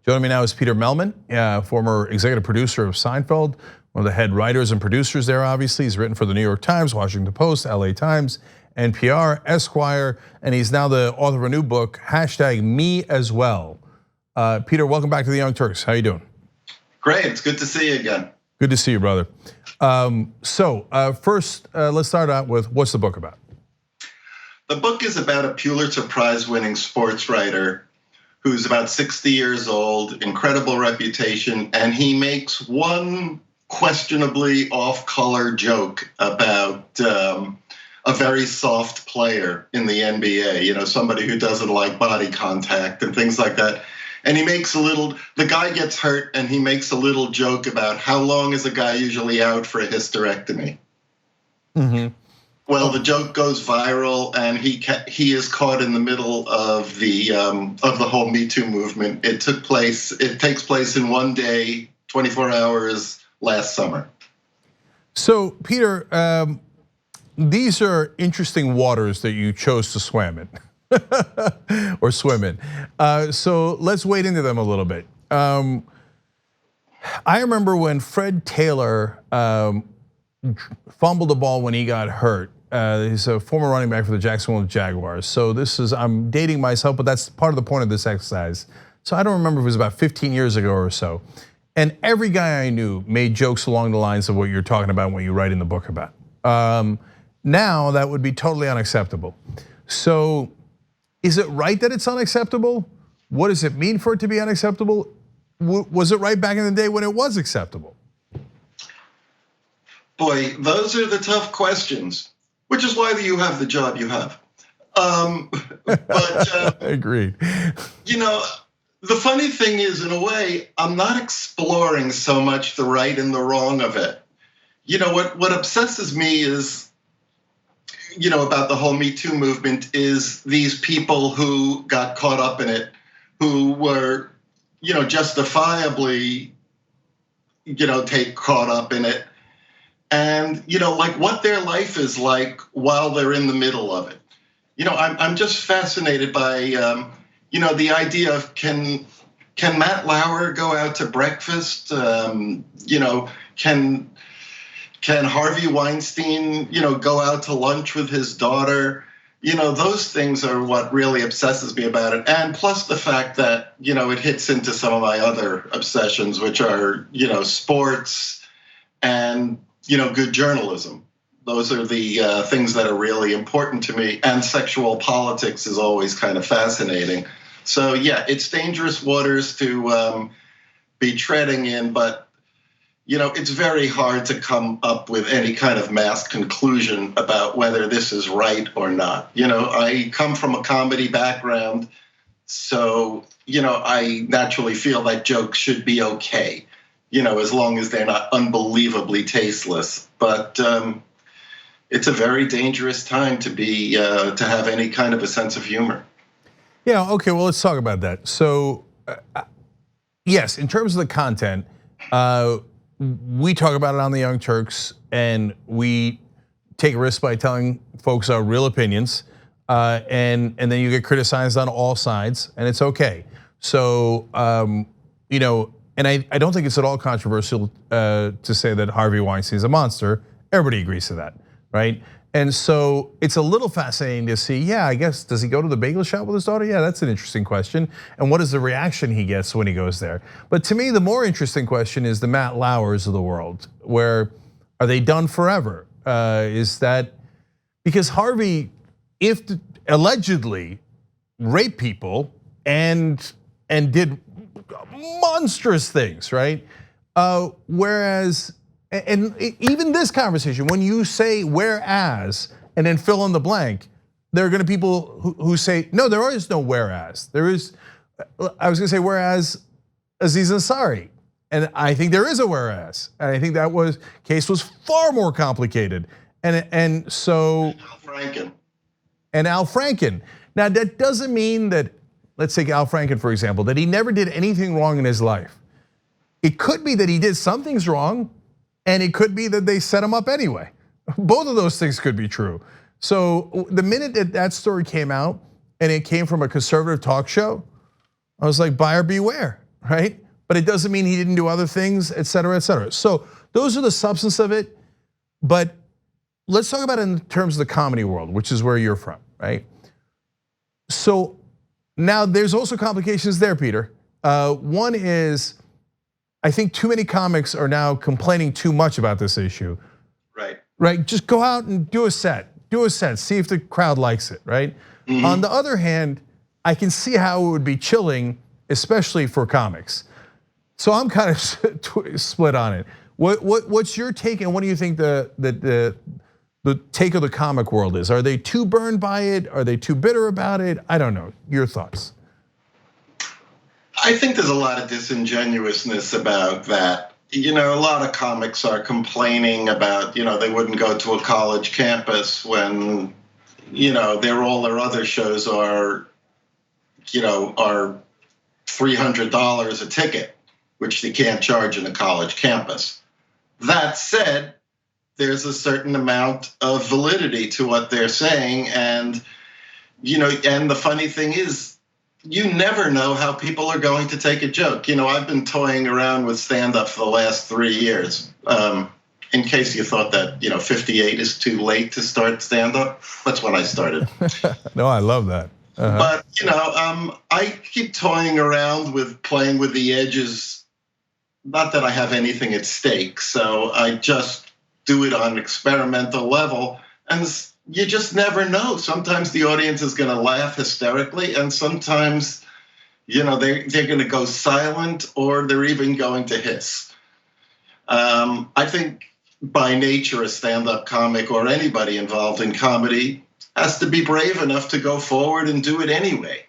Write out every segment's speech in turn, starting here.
Joining me now is Peter Mehlman, former executive producer of Seinfeld, one of the head writers and producers there, obviously. He's written for the New York Times, Washington Post, LA Times, NPR, Esquire, and he's now the author of a new book, #measwell. Peter, welcome back to the Young Turks. How you doing? Great, it's good to see you again. Good to see you, brother. First, let's start out with, what's the book about? The book is about a Pulitzer Prize winning sports writer who's about 60 years old, incredible reputation, and he makes one questionably off-color joke about a very soft player in the NBA, somebody who doesn't like body contact and things like that. And he makes the guy gets hurt and he makes a little joke about how long is a guy usually out for a hysterectomy? Mm-hmm. Well, the joke goes viral, and he is caught in the middle of the whole Me Too movement. It takes place in one day, 24 hours last summer. So, Peter, these are interesting waters that you chose to swim in, or swim in. So let's wade into them a little bit. I remember when Fred Taylor fumbled the ball when he got hurt. He's a former running back for the Jacksonville Jaguars. So I'm dating myself, but that's part of the point of this exercise. So I don't remember if it was about 15 years ago or so. And every guy I knew made jokes along the lines of what you're talking about when you write in the book about. Now that would be totally unacceptable. So is it right that it's unacceptable? What does it mean for it to be unacceptable? Was it right back in the day when it was acceptable? Boy, those are the tough questions, which is why you have the job you have. Agreed. The funny thing is, in a way, I'm not exploring so much the right and the wrong of it. What obsesses me is, about the whole Me Too movement is these people who got caught up in it, who were, justifiably, caught up in it. And, like what their life is like while they're in the middle of it. I'm just fascinated by, the idea of can Matt Lauer go out to breakfast? Can Harvey Weinstein, go out to lunch with his daughter? Those things are what really obsesses me about it. And plus the fact that, it hits into some of my other obsessions, which are, sports and, good journalism. Those are the things that are really important to me. And sexual politics is always kind of fascinating. So yeah, it's dangerous waters to be treading in, but it's very hard to come up with any kind of mass conclusion about whether this is right or not. I come from a comedy background, so I naturally feel that jokes should be okay, as long as they're not unbelievably tasteless. But it's a very dangerous time to have any kind of a sense of humor. Yeah, okay, well, let's talk about that. So, yes, in terms of the content, we talk about it on the Young Turks, and we take risks by telling folks our real opinions, and then you get criticized on all sides, and it's okay. So, and I don't think it's at all controversial to say that Harvey Weinstein is a monster. Everybody agrees to that, right? And so it's a little fascinating to see, yeah, I guess, does he go to the bagel shop with his daughter? Yeah, that's an interesting question. And what is the reaction he gets when he goes there? But to me, the more interesting question is the Matt Lauers of the world, where are they done forever? Is that, because Harvey, if allegedly raped people and did monstrous things, right? Whereas, and even this conversation, when you say whereas and then fill in the blank, there are gonna be people who say, no, there is no whereas. There is, I was gonna say whereas Aziz Ansari. And I think there is a whereas. And I think that case was far more complicated. And so. Al Franken. Now that doesn't mean that, let's take Al Franken for example, that he never did anything wrong in his life. It could be that he did some things wrong, and it could be that they set him up anyway. Both of those things could be true. So the minute that story came out, and it came from a conservative talk show, I was like, buyer beware. right? But it doesn't mean he didn't do other things, et cetera, et cetera. So those are the substance of it. But let's talk about it in terms of the comedy world, which is where you're from, right? So now there's also complications there, Peter. One is, I think too many comics are now complaining too much about this issue. Right, just go out and do a set, see if the crowd likes it, right? On the other hand, I can see how it would be chilling, especially for comics. So I'm kind of split on it. What's your take, and what do you think the take of the comic world is? Are they too burned by it? Are they too bitter about it? I don't know. Your thoughts? I think there's a lot of disingenuousness about that. A lot of comics are complaining about, they wouldn't go to a college campus when, all their other shows are $300 a ticket, which they can't charge in a college campus. That said, there's a certain amount of validity to what they're saying, and the funny thing is, you never know how people are going to take a joke. I've been toying around with stand-up for the last 3 years. In case you thought that 58 is too late to start stand-up, that's when I started. No, I love that. But I keep toying around with playing with the edges. Not that I have anything at stake, so I just do it on an experimental level, and you just never know. Sometimes the audience is going to laugh hysterically, and sometimes, they're going to go silent, or they're even going to hiss. I think by nature, a stand-up comic or anybody involved in comedy has to be brave enough to go forward and do it anyway.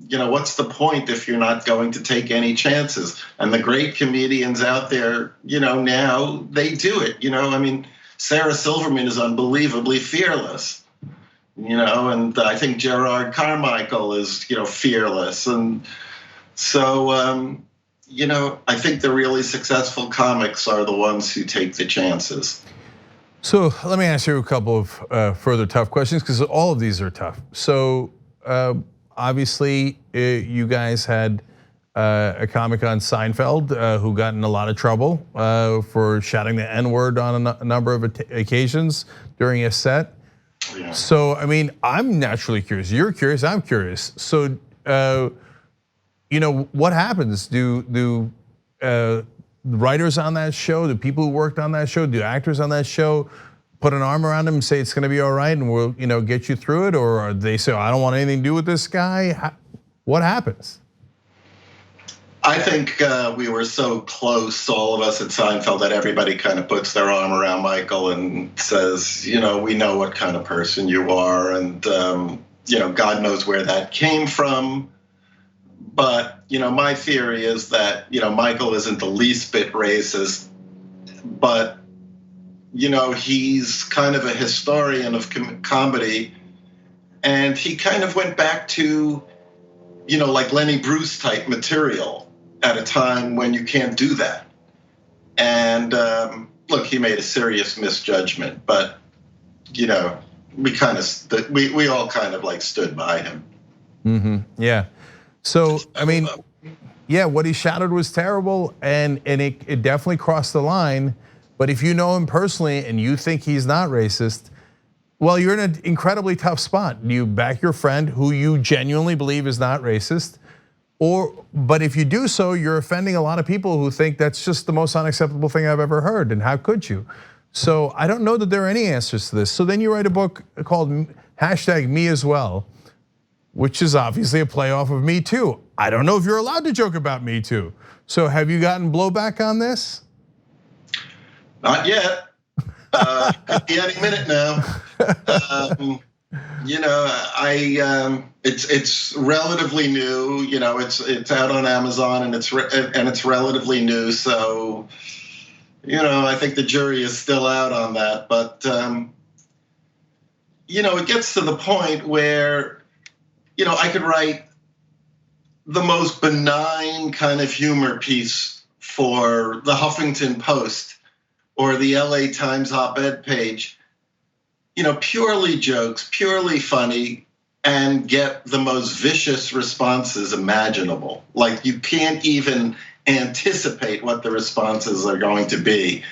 What's the point if you're not going to take any chances? And the great comedians out there, now they do it. Sarah Silverman is unbelievably fearless, and I think Gerard Carmichael is, fearless. And so, I think the really successful comics are the ones who take the chances. So let me ask you a couple of further tough questions, because all of these are tough. So obviously, you guys had a comic on Seinfeld who got in a lot of trouble for shouting the N-word on a number of occasions during a set. Yeah. So, I'm naturally curious. You're curious, I'm curious. So, what happens? Do writers on that show, the people who worked on that show, do actors on that show put an arm around him and say it's gonna be all right and we'll get you through it? Or they say, I don't want anything to do with this guy? What happens? I think we were so close, all of us at Seinfeld, that everybody kind of puts their arm around Michael and says, we know what kind of person you are, and God knows where that came from. But my theory is that Michael isn't the least bit racist, but he's kind of a historian of comedy, and he kind of went back to like Lenny Bruce type material at a time when you can't do that. And look, he made a serious misjudgment, but we all kind of like stood by him. Yeah. So yeah, what he shouted was terrible, and it definitely crossed the line. But if you know him personally and you think he's not racist, well, you're in an incredibly tough spot. You back your friend who you genuinely believe is not racist, but if you do so, you're offending a lot of people who think that's just the most unacceptable thing I've ever heard, and how could you? So I don't know that there are any answers to this. So then you write a book called #measwell, which is obviously a playoff of Me Too. I don't know if you're allowed to joke about Me Too. So have you gotten blowback on this? Not yet. Could be any minute now. It's relatively new. It's out on Amazon, and it's relatively new. So, I think the jury is still out on that. But it gets to the point where, I could write the most benign kind of humor piece for the Huffington Post or the LA Times op-ed page, purely jokes, purely funny, and get the most vicious responses imaginable. Like, you can't even anticipate what the responses are going to be.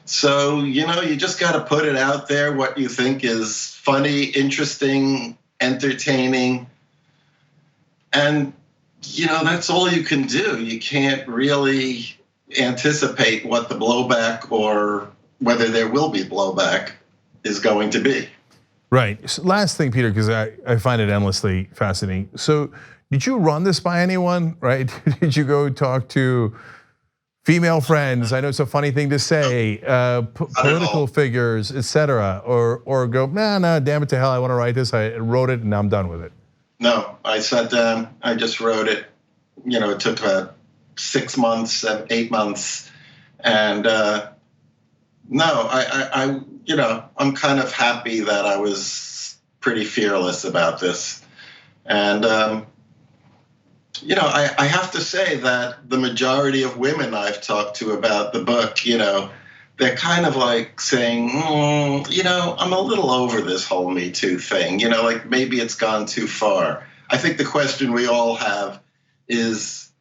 So, you just got to put it out there, what you think is funny, interesting, entertaining. And, that's all you can do. You can't really anticipate what the blowback or whether there will be blowback is going to be. Right. So last thing, Peter, because I find it endlessly fascinating. So did you run this by anyone, right? Did you go talk to female friends? I know it's a funny thing to say, political figures, etc., or go, nah, damn it to hell, I want to write this. I wrote it and I'm done with it. No, I sat down, I just wrote it. It took about 6 months, 8 months. And no, I'm kind of happy that I was pretty fearless about this. And, I have to say that the majority of women I've talked to about the book, they're kind of like saying, I'm a little over this whole Me Too thing. Like maybe it's gone too far. I think the question we all have is,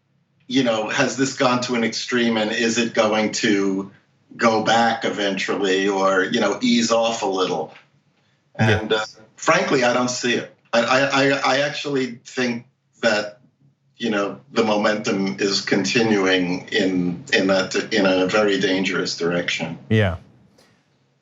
has this gone to an extreme and is it going to go back eventually or, ease off a little? And frankly, I don't see it. I actually think that, the momentum is continuing in a very dangerous direction. Yeah.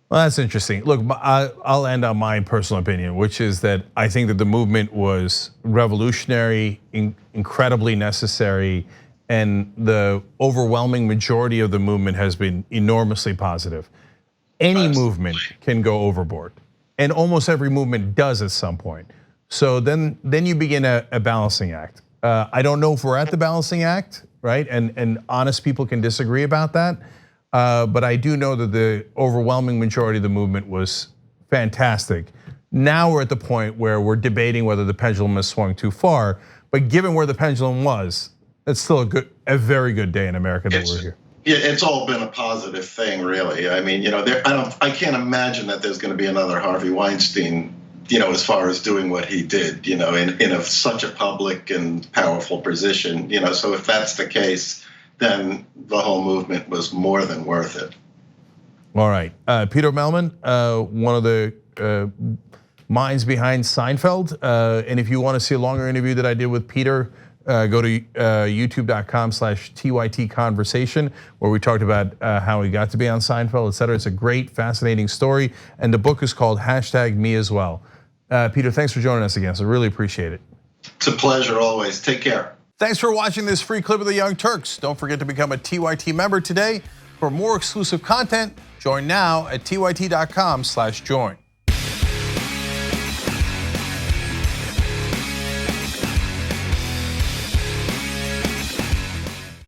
Well, that's interesting. Look, I'll end on my personal opinion, which is that I think that the movement was revolutionary, incredibly necessary, and the overwhelming majority of the movement has been enormously positive. Any movement can go overboard, and almost every movement does at some point. So then you begin a balancing act. I don't know if we're at the balancing act, right? And honest people can disagree about that. But I do know that the overwhelming majority of the movement was fantastic. Now we're at the point where we're debating whether the pendulum has swung too far. But given where the pendulum was, it's still a very good day in America that we're here. Yeah, it's all been a positive thing, really. I mean, I can't imagine that there's going to be another Harvey Weinstein, as far as doing what he did, in such a public and powerful position. So if that's the case, then the whole movement was more than worth it. All right, Peter Mehlman, one of the minds behind Seinfeld. And if you want to see a longer interview that I did with Peter, go to youtube.com/TYT conversation, where we talked about how he got to be on Seinfeld, etc. It's a great, fascinating story. And the book is called #measwell. Peter, thanks for joining us again. So really appreciate it. It's a pleasure always. Take care. Thanks for watching this free clip of the Young Turks. Don't forget to become a TYT member today. For more exclusive content, join now at tyt.com/join.